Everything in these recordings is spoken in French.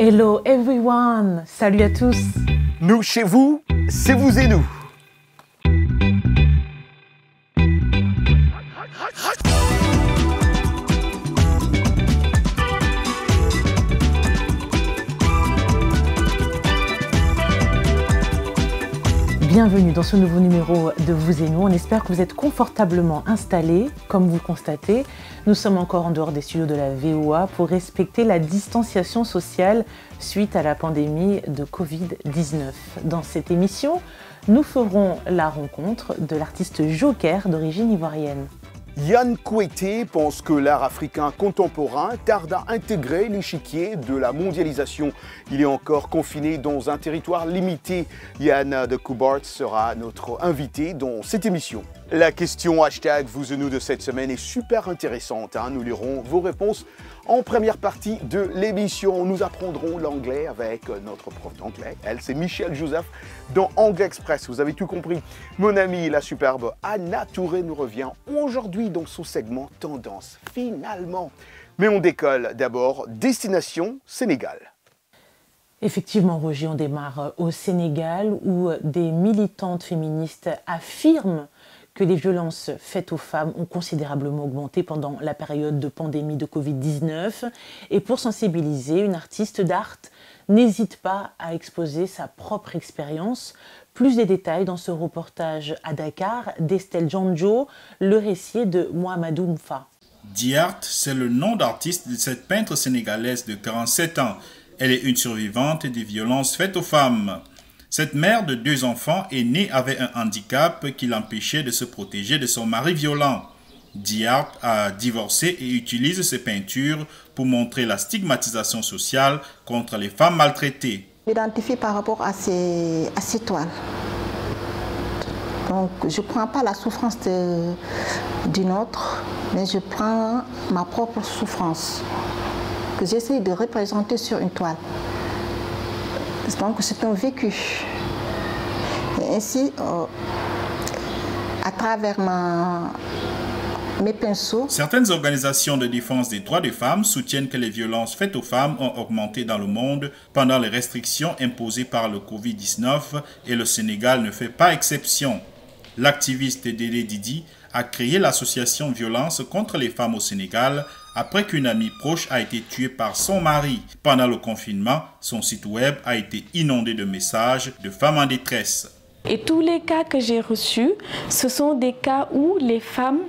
Hello everyone, salut à tous. Nous chez vous, c'est vous et nous. Bienvenue dans ce nouveau numéro de Vous et nous. On espère que vous êtes confortablement installés. Comme vous le constatez, nous sommes encore en dehors des studios de la VOA pour respecter la distanciation sociale suite à la pandémie de Covid-19. Dans cette émission, nous ferons la rencontre de l'artiste Joker d'origine ivoirienne. Yann Kouété pense que l'art africain contemporain tarde à intégrer l'échiquier de la mondialisation. Il est encore confiné dans un territoire limité. Yann de Coubart sera notre invité dans cette émission. La question hashtag vous et nous de cette semaine est super intéressante. Nous lirons vos réponses en première partie de l'émission. Nous apprendrons l'anglais avec notre prof d'anglais. Elle, c'est Michel Joseph dans Anglais Express. Vous avez tout compris. Mon amie, la superbe Anna Touré nous revient aujourd'hui dans son segment Tendance. Finalement. Mais on décolle d'abord. Destination Sénégal. Effectivement, Roger, on démarre au Sénégal où des militantes féministes affirment que les violences faites aux femmes ont considérablement augmenté pendant la période de pandémie de Covid-19. Et pour sensibiliser, une artiste d'art n'hésite pas à exposer sa propre expérience. Plus de détails dans ce reportage à Dakar d'Estelle Djanjo, le récit de Mohamedou Mfa. Diart, c'est le nom d'artiste de cette peintre sénégalaise de 47 ans. Elle est une survivante des violences faites aux femmes. Cette mère de 2 enfants est née avec un handicap qui l'empêchait de se protéger de son mari violent. Diart a divorcé et utilise ses peintures pour montrer la stigmatisation sociale contre les femmes maltraitées. Je m'identifie par rapport à ces toiles. Donc je ne prends pas la souffrance d'une autre, mais je prends ma propre souffrance que j'essaie de représenter sur une toile. Donc c'est un vécu. Et ainsi, à travers mes pinceaux. Certaines organisations de défense des droits des femmes soutiennent que les violences faites aux femmes ont augmenté dans le monde pendant les restrictions imposées par le Covid-19 et le Sénégal ne fait pas exception. L'activiste Dédé Didi a créé l'association Violence contre les femmes au Sénégal après qu'une amie proche a été tuée par son mari. Pendant le confinement, son site web a été inondé de messages de femmes en détresse. Et tous les cas que j'ai reçus, ce sont des cas où les femmes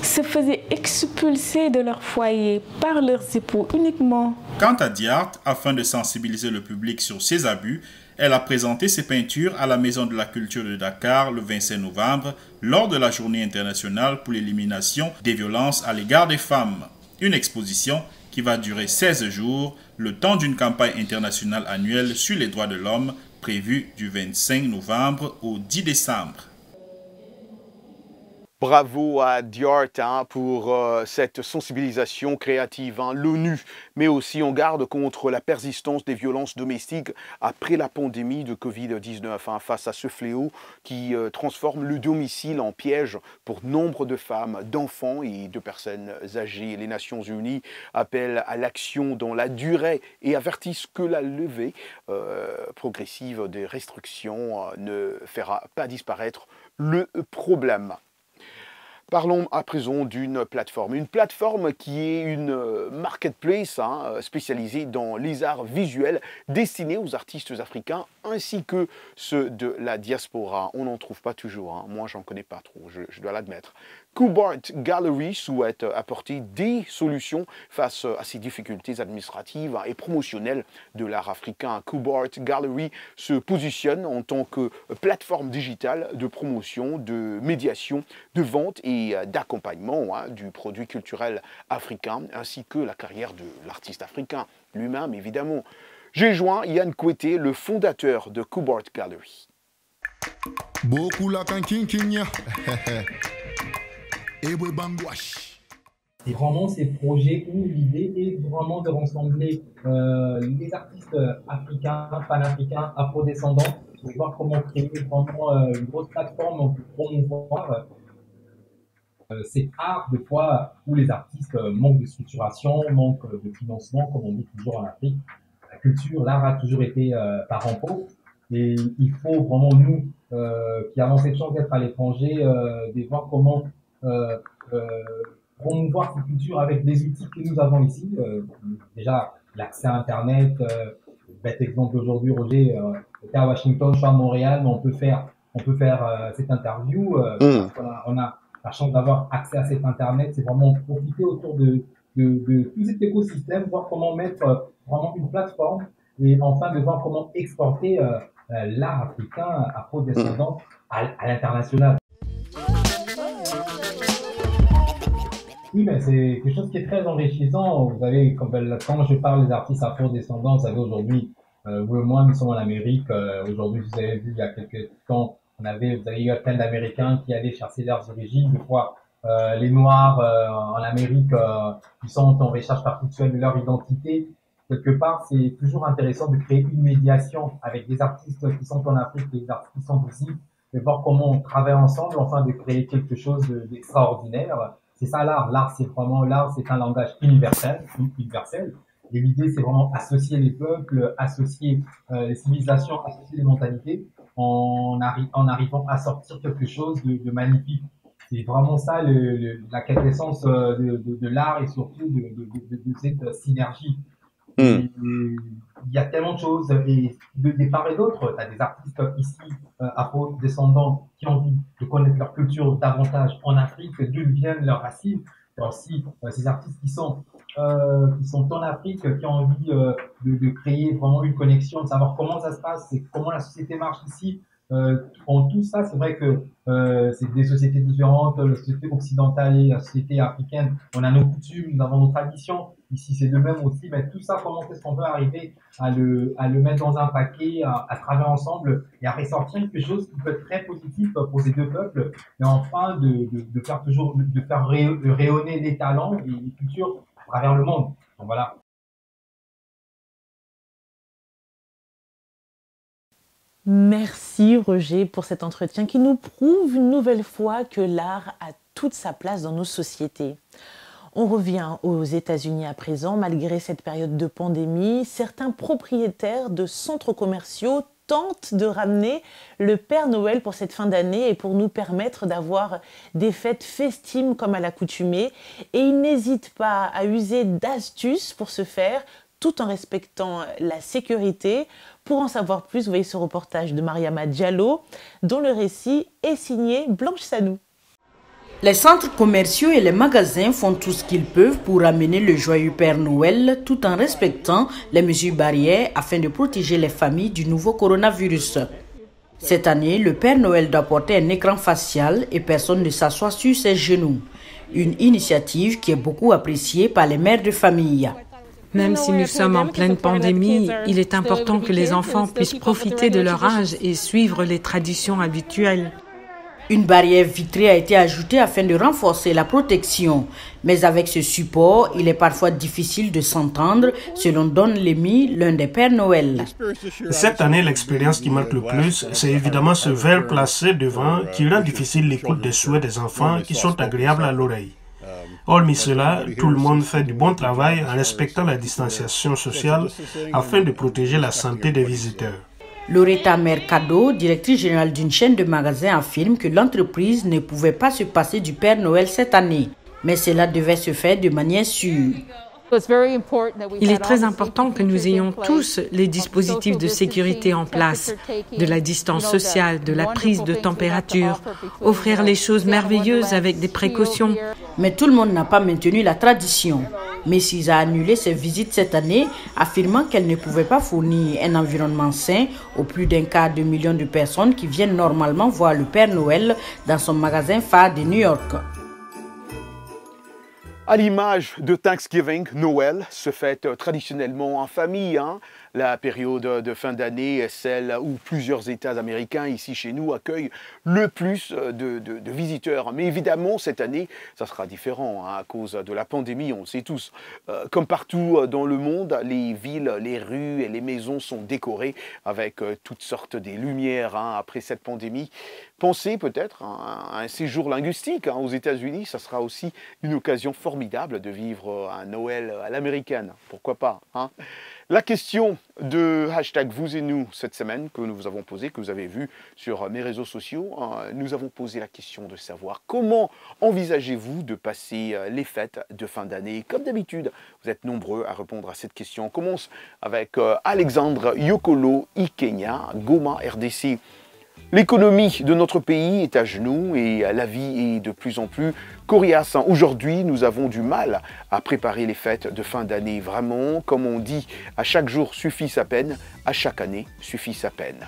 se faisaient expulser de leur foyer par leurs époux uniquement. Quant à Diart, afin de sensibiliser le public sur ces abus, elle a présenté ses peintures à la Maison de la Culture de Dakar le 25 novembre lors de la Journée internationale pour l'élimination des violences à l'égard des femmes. Une exposition qui va durer 16 jours, le temps d'une campagne internationale annuelle sur les droits de l'homme prévue du 25 novembre au 10 décembre. Bravo à Diart pour cette sensibilisation créative. L'ONU met aussi en garde contre la persistance des violences domestiques après la pandémie de Covid-19. Face à ce fléau qui transforme le domicile en piège pour nombre de femmes, d'enfants et de personnes âgées. Les Nations Unies appellent à l'action dans la durée et avertissent que la levée progressive des restrictions ne fera pas disparaître le problème. Parlons à présent d'une plateforme. Une plateforme qui est une marketplace spécialisée dans les arts visuels destinés aux artistes africains ainsi que ceux de la diaspora. On n'en trouve pas toujours. Moi, j'en connais pas trop, je dois l'admettre. Coubart Gallery souhaite apporter des solutions face à ces difficultés administratives et promotionnelles de l'art africain. Coubart Gallery se positionne en tant que plateforme digitale de promotion, de médiation, de vente et d'accompagnement du produit culturel africain, ainsi que la carrière de l'artiste africain lui-même, évidemment. J'ai joint Yann Kouété, le fondateur de Coubart Gallery. C'est vraiment ces projets où l'idée est vraiment de rassembler les artistes africains, panafricains, afrodescendants, pour voir comment créer vraiment une grosse plateforme pour promouvoir cet art, des fois, où les artistes manquent de structuration, manquent de financement, comme on dit toujours en Afrique. culture. L'art a toujours été parent pauvre. Et il faut vraiment, nous, qui avons cette chance d'être à l'étranger, de voir comment promouvoir cette culture avec des outils que nous avons ici. Déjà, l'accès à Internet. Bête exemple aujourd'hui, Roger, était à Washington, je suis à Montréal, mais on peut faire cette interview. Parce qu'on a la chance d'avoir accès à cet Internet. C'est vraiment profiter autour de tout cet écosystème, voir comment mettre vraiment une plateforme et enfin de voir comment exporter l'art africain afro-descendant à l'international. Oui, mais c'est quelque chose qui est très enrichissant. Vous savez, quand je parle des artistes afro-descendants, vous savez, aujourd'hui, vous et moi, nous sommes en Amérique. Aujourd'hui, vous avez vu, il y a quelques temps, vous avez eu plein d'Américains qui allaient chercher leurs origines. Des fois, les Noirs en Amérique, ils sont en recherche perpétuelle de leur identité. Quelque part, c'est toujours intéressant de créer une médiation avec des artistes qui sont en Afrique et des artistes qui sont ici, de voir comment on travaille ensemble, enfin de créer quelque chose d'extraordinaire. C'est ça l'art. L'art, c'est un langage universel. Et l'idée, c'est vraiment associer les peuples, associer les civilisations, associer les mentalités, en arrivant à sortir quelque chose de magnifique. C'est vraiment ça la quintessence de l'art et surtout de cette synergie. Et il y a tellement de choses, et de part et d'autre, tu as des artistes ici, afro-descendants, qui ont envie de connaître leur culture davantage en Afrique, d'où viennent leurs racines. Il y a aussi ces artistes qui sont en Afrique, qui ont envie de créer vraiment une connexion, de savoir comment ça se passe, comment la société marche ici. En tout ça, c'est vrai que c'est des sociétés différentes, la société occidentale et la société africaine. On a nos coutumes, nous avons nos traditions. Ici, c'est de même aussi. Mais tout ça, comment est-ce qu'on peut arriver à le mettre dans un paquet, à travailler ensemble et à ressortir quelque chose qui peut être très positif pour ces deux peuples, et enfin de faire rayonner les talents et les cultures à travers le monde. Donc voilà. Merci Roger pour cet entretien qui nous prouve une nouvelle fois que l'art a toute sa place dans nos sociétés. On revient aux États-Unis à présent. Malgré cette période de pandémie, certains propriétaires de centres commerciaux tentent de ramener le Père Noël pour cette fin d'année et pour nous permettre d'avoir des fêtes festives comme à l'accoutumée. Et ils n'hésitent pas à user d'astuces pour ce faire, tout en respectant la sécurité. Pour en savoir plus, vous voyez ce reportage de Mariama Diallo, dont le récit est signé Blanche Sanou. Les centres commerciaux et les magasins font tout ce qu'ils peuvent pour amener le joyeux Père Noël tout en respectant les mesures barrières afin de protéger les familles du nouveau coronavirus. Cette année, le Père Noël doit porter un écran facial et personne ne s'assoit sur ses genoux. Une initiative qui est beaucoup appréciée par les mères de famille. Même si nous sommes en pleine pandémie, il est important que les enfants puissent profiter de leur âge et suivre les traditions habituelles. Une barrière vitrée a été ajoutée afin de renforcer la protection. Mais avec ce support, il est parfois difficile de s'entendre, selon Don Lemmy, l'un des Pères Noël. Cette année, l'expérience qui marque le plus, c'est évidemment ce verre placé devant qui rend difficile l'écoute des souhaits des enfants qui sont agréables à l'oreille. Hormis cela, tout le monde fait du bon travail en respectant la distanciation sociale afin de protéger la santé des visiteurs. Loretta Mercado, directrice générale d'une chaîne de magasins, affirme que l'entreprise ne pouvait pas se passer du Père Noël cette année, mais cela devait se faire de manière sûre. Il est très important que nous ayons tous les dispositifs de sécurité en place, de la distance sociale, de la prise de température, offrir les choses merveilleuses avec des précautions. Mais tout le monde n'a pas maintenu la tradition. Macy's a annulé ses visites cette année, affirmant qu'elle ne pouvait pas fournir un environnement sain aux plus d'1/4 de million de personnes qui viennent normalement voir le Père Noël dans son magasin phare de New York. À l'image de Thanksgiving, Noël se fête traditionnellement en famille. La période de fin d'année est celle où plusieurs États américains, ici chez nous, accueillent le plus de visiteurs. Mais évidemment, cette année, ça sera différent à cause de la pandémie, on le sait tous. Comme partout dans le monde, les villes, les rues et les maisons sont décorées avec toutes sortes de lumières après cette pandémie. Pensez peut-être à un séjour linguistique aux États-Unis. Ça sera aussi une occasion formidable de vivre un Noël à l'américaine. Pourquoi pas La question de hashtag vous et nous cette semaine que nous vous avons posée, que vous avez vu sur mes réseaux sociaux, nous avons posé la question de savoir comment envisagez-vous de passer les fêtes de fin d'année. Comme d'habitude, vous êtes nombreux à répondre à cette question. On commence avec Alexandre Yokolo Ikenya, Goma, RDC. L'économie de notre pays est à genoux et la vie est de plus en plus coriace. Aujourd'hui, nous avons du mal à préparer les fêtes de fin d'année. Vraiment, comme on dit, à chaque jour suffit sa peine, à chaque année suffit sa peine.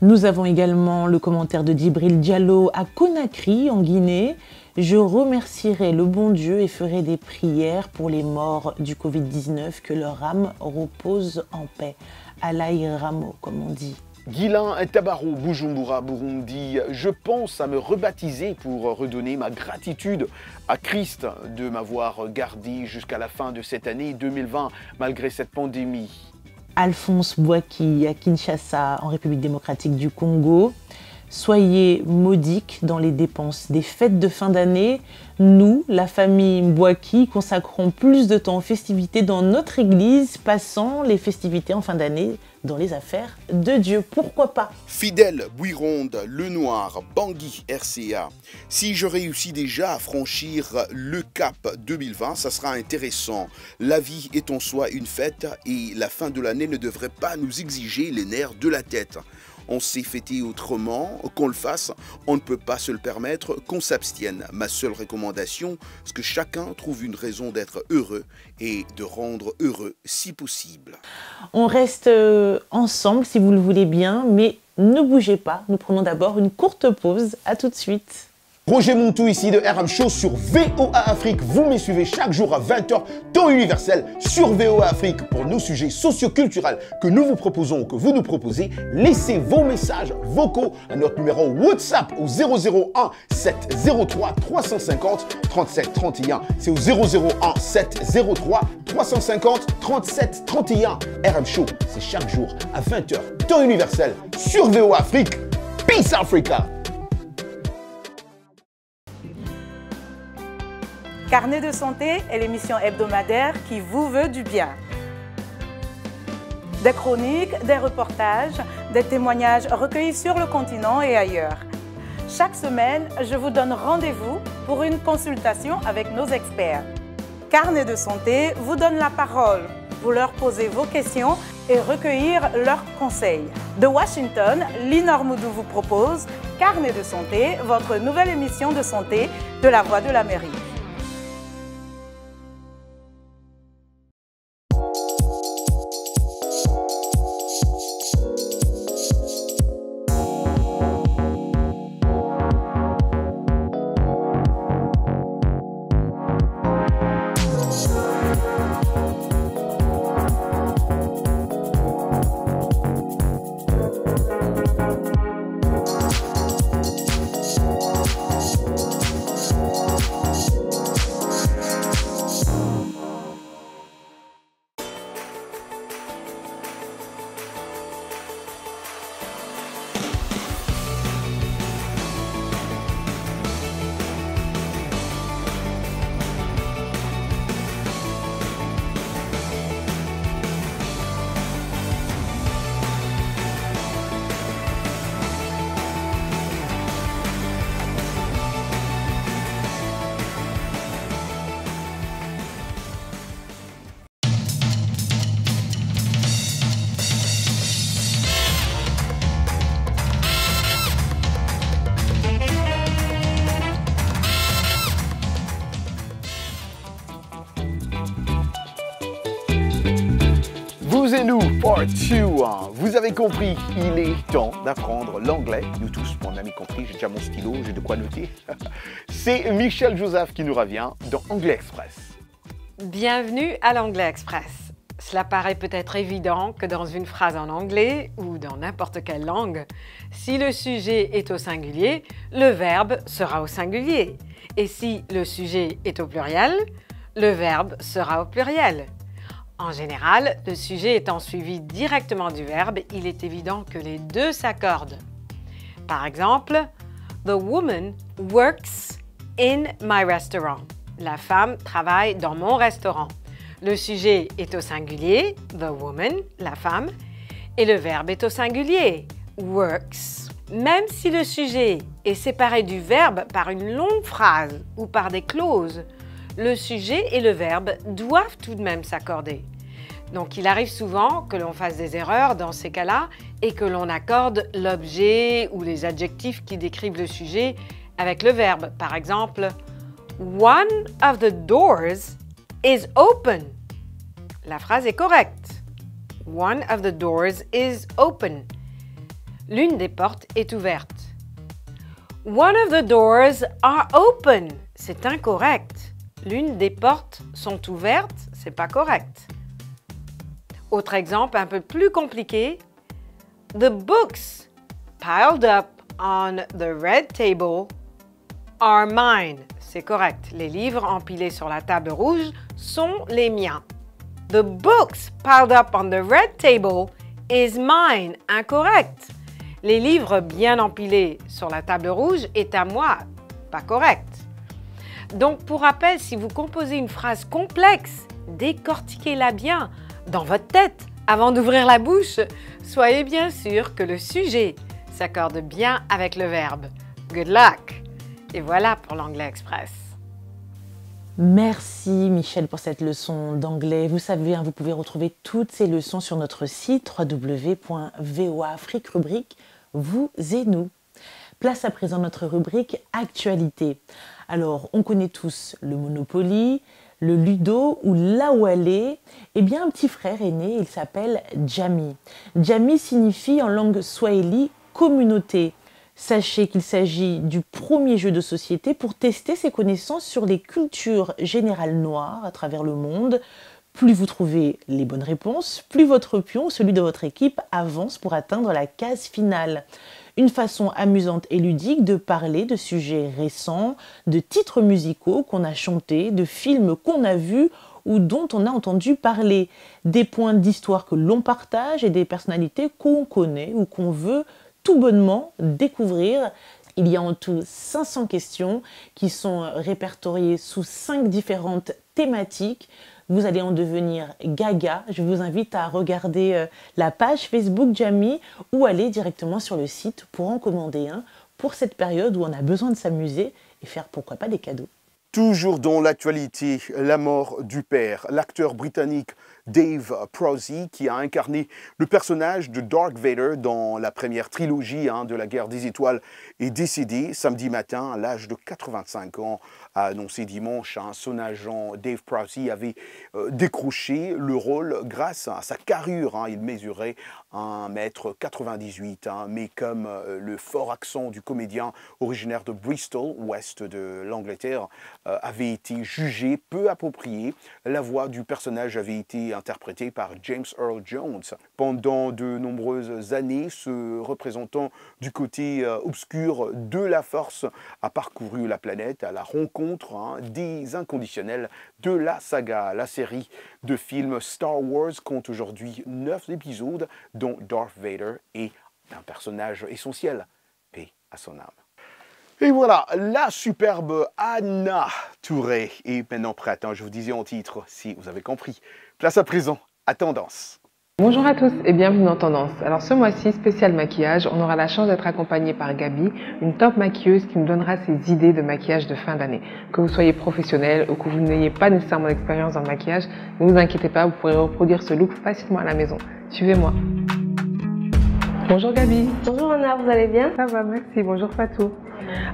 Nous avons également le commentaire de Djibril Diallo à Conakry, en Guinée. Je remercierai le bon Dieu et ferai des prières pour les morts du Covid-19, que leur âme repose en paix. Allah Ramo, comme on dit. Guilain Tabaro, Bujumbura, Burundi, je pense à me rebaptiser pour redonner ma gratitude à Christ de m'avoir gardé jusqu'à la fin de cette année 2020, malgré cette pandémie. Alphonse Bouaki à Kinshasa, en République démocratique du Congo. Soyez modiques dans les dépenses des fêtes de fin d'année. Nous, la famille Mbouaki, consacrons plus de temps aux festivités dans notre église, passant les festivités en fin d'année dans les affaires de Dieu. Pourquoi pas? Fidèle, Bouironde, Le Noir, Bangui, RCA. Si je réussis déjà à franchir le cap 2020, ça sera intéressant. La vie est en soi une fête et la fin de l'année ne devrait pas nous exiger les nerfs de la tête. On sait fêter autrement, qu'on le fasse, on ne peut pas se le permettre, qu'on s'abstienne. Ma seule recommandation, c'est que chacun trouve une raison d'être heureux et de rendre heureux si possible. On reste ensemble si vous le voulez bien, mais ne bougez pas. Nous prenons d'abord une courte pause. À tout de suite. Roger Montou ici de RM Show sur VOA Afrique. Vous me suivez chaque jour à 20h, temps universel sur VOA Afrique pour nos sujets socioculturels que nous vous proposons ou que vous nous proposez. Laissez vos messages vocaux à notre numéro WhatsApp au 001 703 350 37 31. C'est au 001 703 350 37 31. RM Show, c'est chaque jour à 20h, temps universel sur VOA Afrique. Peace Africa! Carnet de santé est l'émission hebdomadaire qui vous veut du bien. Des chroniques, des reportages, des témoignages recueillis sur le continent et ailleurs. Chaque semaine, je vous donne rendez-vous pour une consultation avec nos experts. Carnet de santé vous donne la parole pour leur poser vos questions et recueillir leurs conseils. De Washington, Linor Moudou vous propose Carnet de santé, votre nouvelle émission de santé de la Voix de l'Amérique. Vous et nous, part 2. Vous avez compris, il est temps d'apprendre l'anglais. Nous tous, mon ami compris, j'ai déjà mon stylo, j'ai de quoi noter. C'est Michel Joseph qui nous revient dans Anglais Express. Bienvenue à l'Anglais Express. Cela paraît peut-être évident que dans une phrase en anglais ou dans n'importe quelle langue, si le sujet est au singulier, le verbe sera au singulier. Et si le sujet est au pluriel, le verbe sera au pluriel. En général, le sujet étant suivi directement du verbe, il est évident que les deux s'accordent. Par exemple, The woman works in my restaurant. La femme travaille dans mon restaurant. Le sujet est au singulier, the woman, la femme, et le verbe est au singulier, works. Même si le sujet est séparé du verbe par une longue phrase ou par des clauses, le sujet et le verbe doivent tout de même s'accorder. Donc il arrive souvent que l'on fasse des erreurs dans ces cas-là et que l'on accorde l'objet ou les adjectifs qui décrivent le sujet avec le verbe. Par exemple, one of the doors is open. La phrase est correcte. One of the doors is open. L'une des portes est ouverte. One of the doors are open. C'est incorrect. L'une des portes sont ouvertes, c'est pas correct. Autre exemple un peu plus compliqué. The books piled up on the red table are mine. C'est correct. Les livres empilés sur la table rouge sont les miens. The books piled up on the red table is mine. Incorrect. Les livres bien empilés sur la table rouge est à moi. Pas correct. Donc, pour rappel, si vous composez une phrase complexe, décortiquez-la bien dans votre tête avant d'ouvrir la bouche. Soyez bien sûr que le sujet s'accorde bien avec le verbe. Good luck! Et voilà pour l'Anglais Express. Merci Michel pour cette leçon d'anglais. Vous savez, vous pouvez retrouver toutes ces leçons sur notre site www.voaafrique rubrique Vous et nous. Place à présent notre rubrique Actualité. Alors, on connaît tous le Monopoly, le Ludo ou l'Awalé. Eh bien, un petit frère est né, il s'appelle Jami. Jami signifie en langue swahili communauté. Sachez qu'il s'agit du premier jeu de société pour tester ses connaissances sur les cultures générales noires à travers le monde. Plus vous trouvez les bonnes réponses, plus votre pion ou celui de votre équipe avance pour atteindre la case finale. Une façon amusante et ludique de parler de sujets récents, de titres musicaux qu'on a chantés, de films qu'on a vus ou dont on a entendu parler, des points d'histoire que l'on partage et des personnalités qu'on connaît ou qu'on veut tout bonnement découvrir. Il y a en tout 500 questions qui sont répertoriées sous 5 différentes thématiques. Vous allez en devenir gaga. Je vous invite à regarder la page Facebook Jami ou aller directement sur le site pour en commander un pour cette période où on a besoin de s'amuser et faire pourquoi pas des cadeaux. Toujours dans l'actualité, la mort du père. L'acteur britannique Dave Prowse, qui a incarné le personnage de Darth Vader dans la première trilogie de la Guerre des Étoiles, est décédé samedi matin à l'âge de 85 ans, a annoncé dimanche. Son agent Dave Prowse avait décroché le rôle grâce à sa carrure. Il mesurait 1,98 m, mais comme le fort accent du comédien originaire de Bristol, ouest de l'Angleterre, avait été jugé peu approprié, la voix du personnage avait été interprétée par James Earl Jones. Pendant de nombreuses années, ce représentant du côté obscur de la Force a parcouru la planète à la rencontre des inconditionnels de la saga. La série de films Star Wars compte aujourd'hui 9 épisodes, dont Darth Vader est un personnage essentiel. Paix à son âme. Et voilà, la superbe Anna Touré est maintenant prête. Je vous disais en titre, si vous avez compris. Place à présent à Tendance. Bonjour à tous et bienvenue dans Tendance. Alors ce mois-ci, spécial maquillage, on aura la chance d'être accompagné par Gabi, une top maquilleuse qui nous donnera ses idées de maquillage de fin d'année. Que vous soyez professionnel ou que vous n'ayez pas nécessairement d'expérience dans le maquillage, ne vous inquiétez pas, vous pourrez reproduire ce look facilement à la maison. Suivez-moi. Bonjour Gabi. Bonjour Anna, vous allez bien? Ça va, merci. Bonjour Fatou.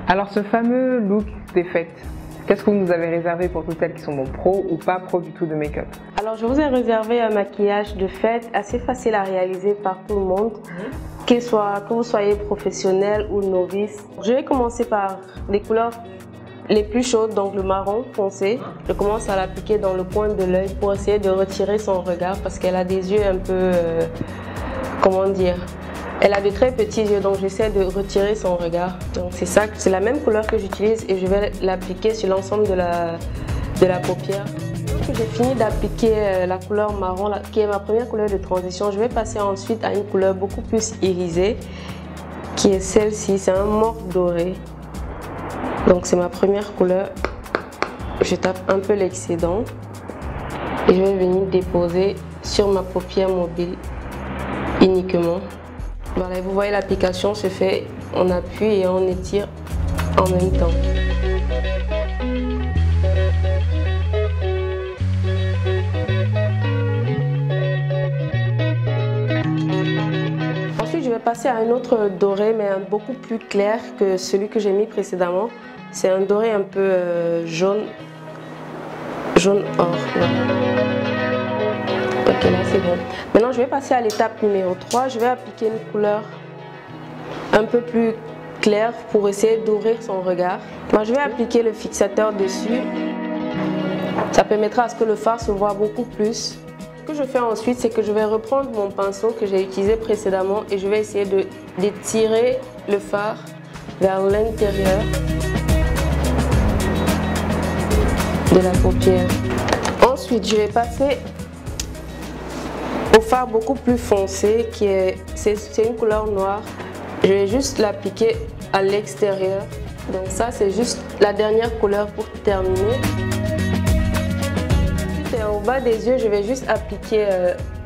Alors ce fameux look des fêtes, qu'est-ce que vous nous avez réservé pour toutes celles qui sont pro ou pas pro du tout de make-up? Alors je vous ai réservé un maquillage de fête assez facile à réaliser par tout le monde, que vous soyez professionnel ou novice. Je vais commencer par les couleurs les plus chaudes, donc le marron foncé. Je commence à l'appliquer dans le coin de l'œil pour essayer de retirer son regard parce qu'elle a des yeux un peu, comment dire, elle a de très petits yeux, donc j'essaie de retirer son regard. Donc c'est ça, c'est la même couleur que j'utilise et je vais l'appliquer sur l'ensemble de la paupière. J'ai fini d'appliquer la couleur marron, qui est ma première couleur de transition. Je vais passer ensuite à une couleur beaucoup plus irisée, qui est celle-ci, c'est un mauve doré. Donc c'est ma première couleur. Je tape un peu l'excédent. Et je vais venir déposer sur ma paupière mobile uniquement. Voilà, vous voyez l'application se fait, on appuie et on étire en même temps. Ensuite, je vais passer à un autre doré, mais beaucoup plus clair que celui que j'ai mis précédemment. C'est un doré un peu jaune or. Ok, là c'est bon. Maintenant, je vais passer à l'étape numéro 3. Je vais appliquer une couleur un peu plus claire pour essayer d'ouvrir son regard. Moi, je vais appliquer le fixateur dessus. Ça permettra à ce que le fard se voit beaucoup plus. Ce que je fais ensuite, c'est que je vais reprendre mon pinceau que j'ai utilisé précédemment et je vais essayer d'étirer le fard vers l'intérieur de la paupière. Ensuite, je vais passer au fard beaucoup plus foncé, c'est une couleur noire. Je vais juste l'appliquer à l'extérieur. Donc ça, c'est juste la dernière couleur pour terminer. Et au bas des yeux, je vais juste appliquer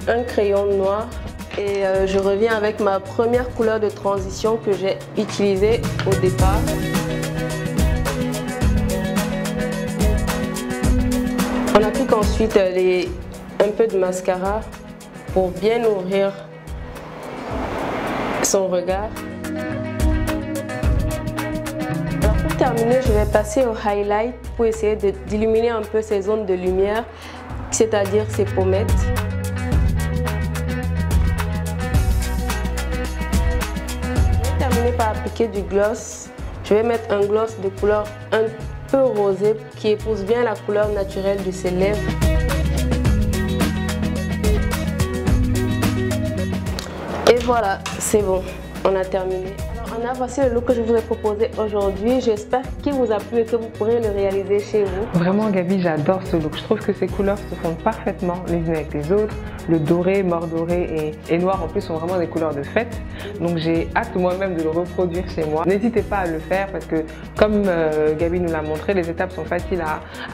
un crayon noir et je reviens avec ma première couleur de transition que j'ai utilisée au départ. On applique ensuite un peu de mascara pour bien ouvrir son regard. Alors pour terminer, je vais passer au highlight pour essayer d'illuminer un peu ces zones de lumière, c'est-à-dire ces pommettes. Je vais terminer par appliquer du gloss. Je vais mettre un gloss de couleur un peu rosé qui épouse bien la couleur naturelle de ses lèvres. Et voilà, c'est bon, on a terminé. Alors Anna, voici le look que je vous ai proposé aujourd'hui. J'espère qu'il vous a plu et que vous pourrez le réaliser chez vous. Vraiment Gabi, j'adore ce look. Je trouve que ces couleurs se fondent parfaitement les unes avec les autres. Le doré, mort doré et noir en plus sont vraiment des couleurs de fête. Donc j'ai hâte moi-même de le reproduire chez moi. N'hésitez pas à le faire parce que comme Gabi nous l'a montré, les étapes sont faciles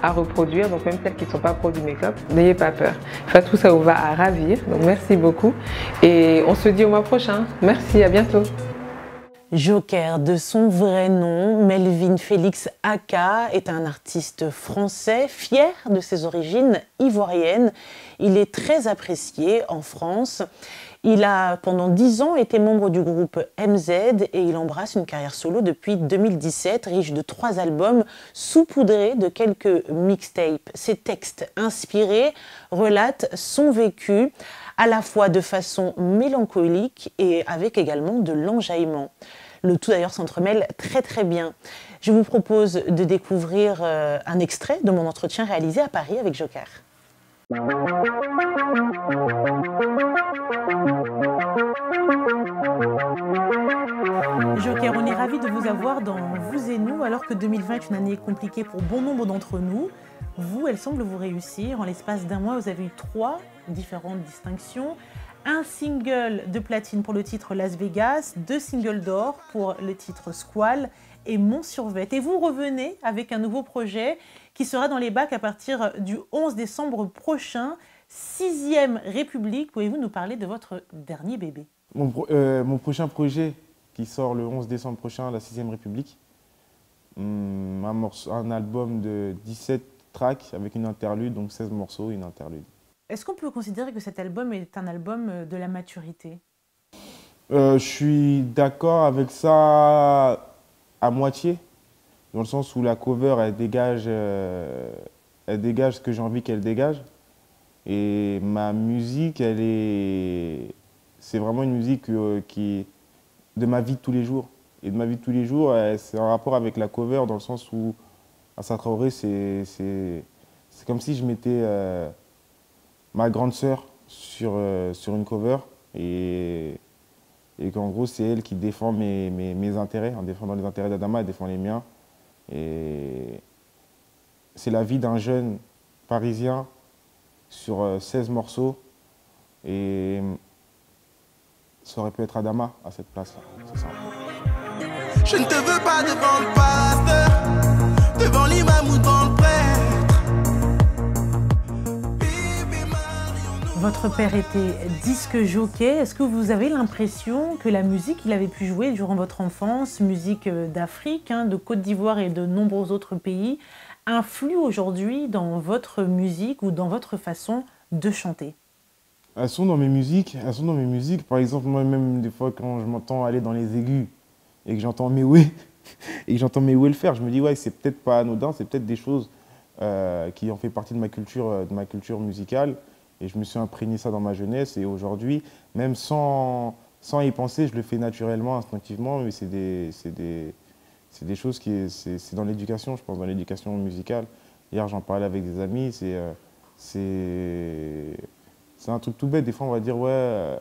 à reproduire. Donc même celles qui ne sont pas pro du make-up, n'ayez pas peur. Fatou, ça vous va à ravir. Donc merci beaucoup. Et on se dit au mois prochain. Merci, à bientôt. Joker, de son vrai nom, Melvin Félix Aka est un artiste français fier de ses origines ivoiriennes. Il est très apprécié en France. Il a pendant 10 ans été membre du groupe MZ et il embrasse une carrière solo depuis 2017, riche de 3 albums saupoudrés de quelques mixtapes. Ses textes inspirés relatent son vécu à la fois de façon mélancolique et avec également de l'enjaillement. Le tout d'ailleurs s'entremêle très bien. Je vous propose de découvrir un extrait de mon entretien réalisé à Paris avec Joker. Joker, on est ravis de vous avoir dans Vous et Nous, alors que 2020 est une année compliquée pour bon nombre d'entre nous. Vous, elle semble vous réussir. En l'espace d'un mois, vous avez eu 3 différentes distinctions. Un single de platine pour le titre Las Vegas, 2 singles d'or pour le titre Squall et Mon Survêt. Et vous revenez avec un nouveau projet qui sera dans les bacs à partir du 11 décembre prochain, 6e République. Pouvez-vous nous parler de votre dernier bébé? Mon prochain projet qui sort le 11 décembre prochain, la 6e République. Un album de 17 tracks avec une interlude, donc 16 morceaux, une interlude. Est-ce qu'on peut considérer que cet album est un album de la maturité? Je suis d'accord avec ça à moitié, dans le sens où la cover, elle dégage ce que j'ai envie qu'elle dégage. Et ma musique, c'est vraiment une musique qui est de ma vie de tous les jours. Et de ma vie de tous les jours, c'est en rapport avec la cover, dans le sens où Assa Traoré, c'est comme si je mettais ma grande sœur sur une cover et qu'en gros c'est elle qui défend mes intérêts. En défendant les intérêts d'Adama, elle défend les miens. Et c'est la vie d'un jeune parisien sur 16 morceaux et ça aurait pu être Adama à cette place-là. C'est ça. Je ne te veux pas devant le pasteur, devant l'imam ou devant le prêtre. Votre père était disque jockey. Est-ce que vous avez l'impression que la musique qu'il avait pu jouer durant votre enfance, musique d'Afrique, de Côte d'Ivoire et de nombreux autres pays, influe aujourd'hui dans votre musique ou dans votre façon de chanter? Elles sont dans mes musiques. Par exemple, moi-même, des fois, quand je m'entends aller dans les aigus et que j'entends Mewé, le faire, je me dis, ouais, c'est peut-être pas anodin, c'est peut-être des choses qui ont fait partie de ma culture musicale. Et je me suis imprégné ça dans ma jeunesse. Et aujourd'hui, même sans y penser, je le fais naturellement, instinctivement. Mais c'est des choses c'est dans l'éducation, je pense, dans l'éducation musicale. Hier, j'en parlais avec des amis. C'est un truc tout bête. Des fois, on va dire, ouais,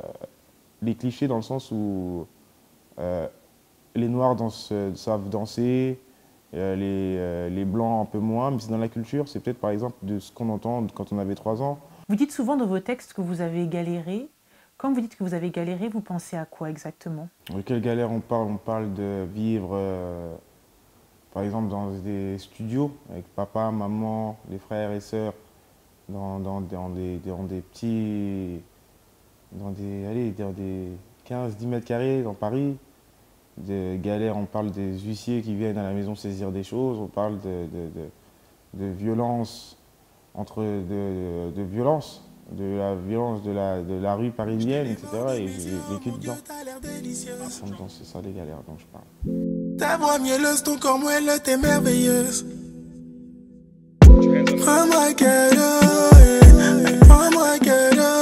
les clichés dans le sens où les Noirs savent danser, les Blancs un peu moins. Mais c'est dans la culture. C'est peut-être, par exemple, de ce qu'on entend quand on avait 3 ans. Vous dites souvent dans vos textes que vous avez galéré. Quand vous dites que vous avez galéré, vous pensez à quoi exactement? De quelle galère on parle? On parle de vivre, par exemple, dans des studios avec papa, maman, les frères et sœurs, dans des 15-10 mètres carrés dans Paris. De galère, on parle des huissiers qui viennent à la maison saisir des choses. On parle de violence. De la violence de la rue parisienne, etc. Et j'ai vécu dedans. C'est ça les galères dont je parle. Ta voix mielleuse, ton corps moelleux, t'es merveilleuse. Prends-moi cadeau, prends-moi cadeau,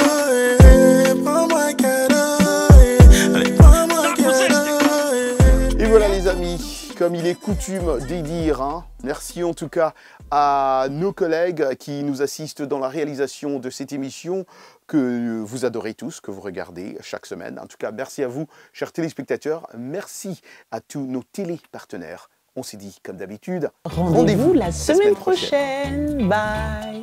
prends-moi cadeau, allez, prends-moi cadeau. Et voilà les amis, comme il est coutume d'y dire, merci en tout cas à nos collègues qui nous assistent dans la réalisation de cette émission que vous adorez tous, que vous regardez chaque semaine. En tout cas, merci à vous, chers téléspectateurs. Merci à tous nos télépartenaires. On s'est dit, comme d'habitude, rendez-vous la semaine prochaine. Bye.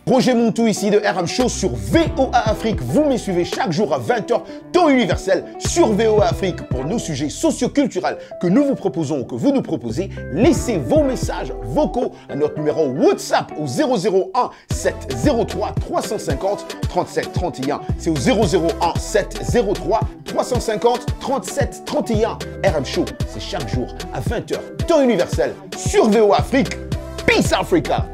Roger Montou ici de RM Show sur VOA Afrique. Vous me suivez chaque jour à 20h, temps universel sur VOA Afrique pour nos sujets socioculturels que nous vous proposons ou que vous nous proposez. Laissez vos messages vocaux à notre numéro WhatsApp au 001 703 350 37 31. C'est au 001 703 350 37 31. RM Show, c'est chaque jour à 20h, temps universel sur VOA Afrique. Peace Africa!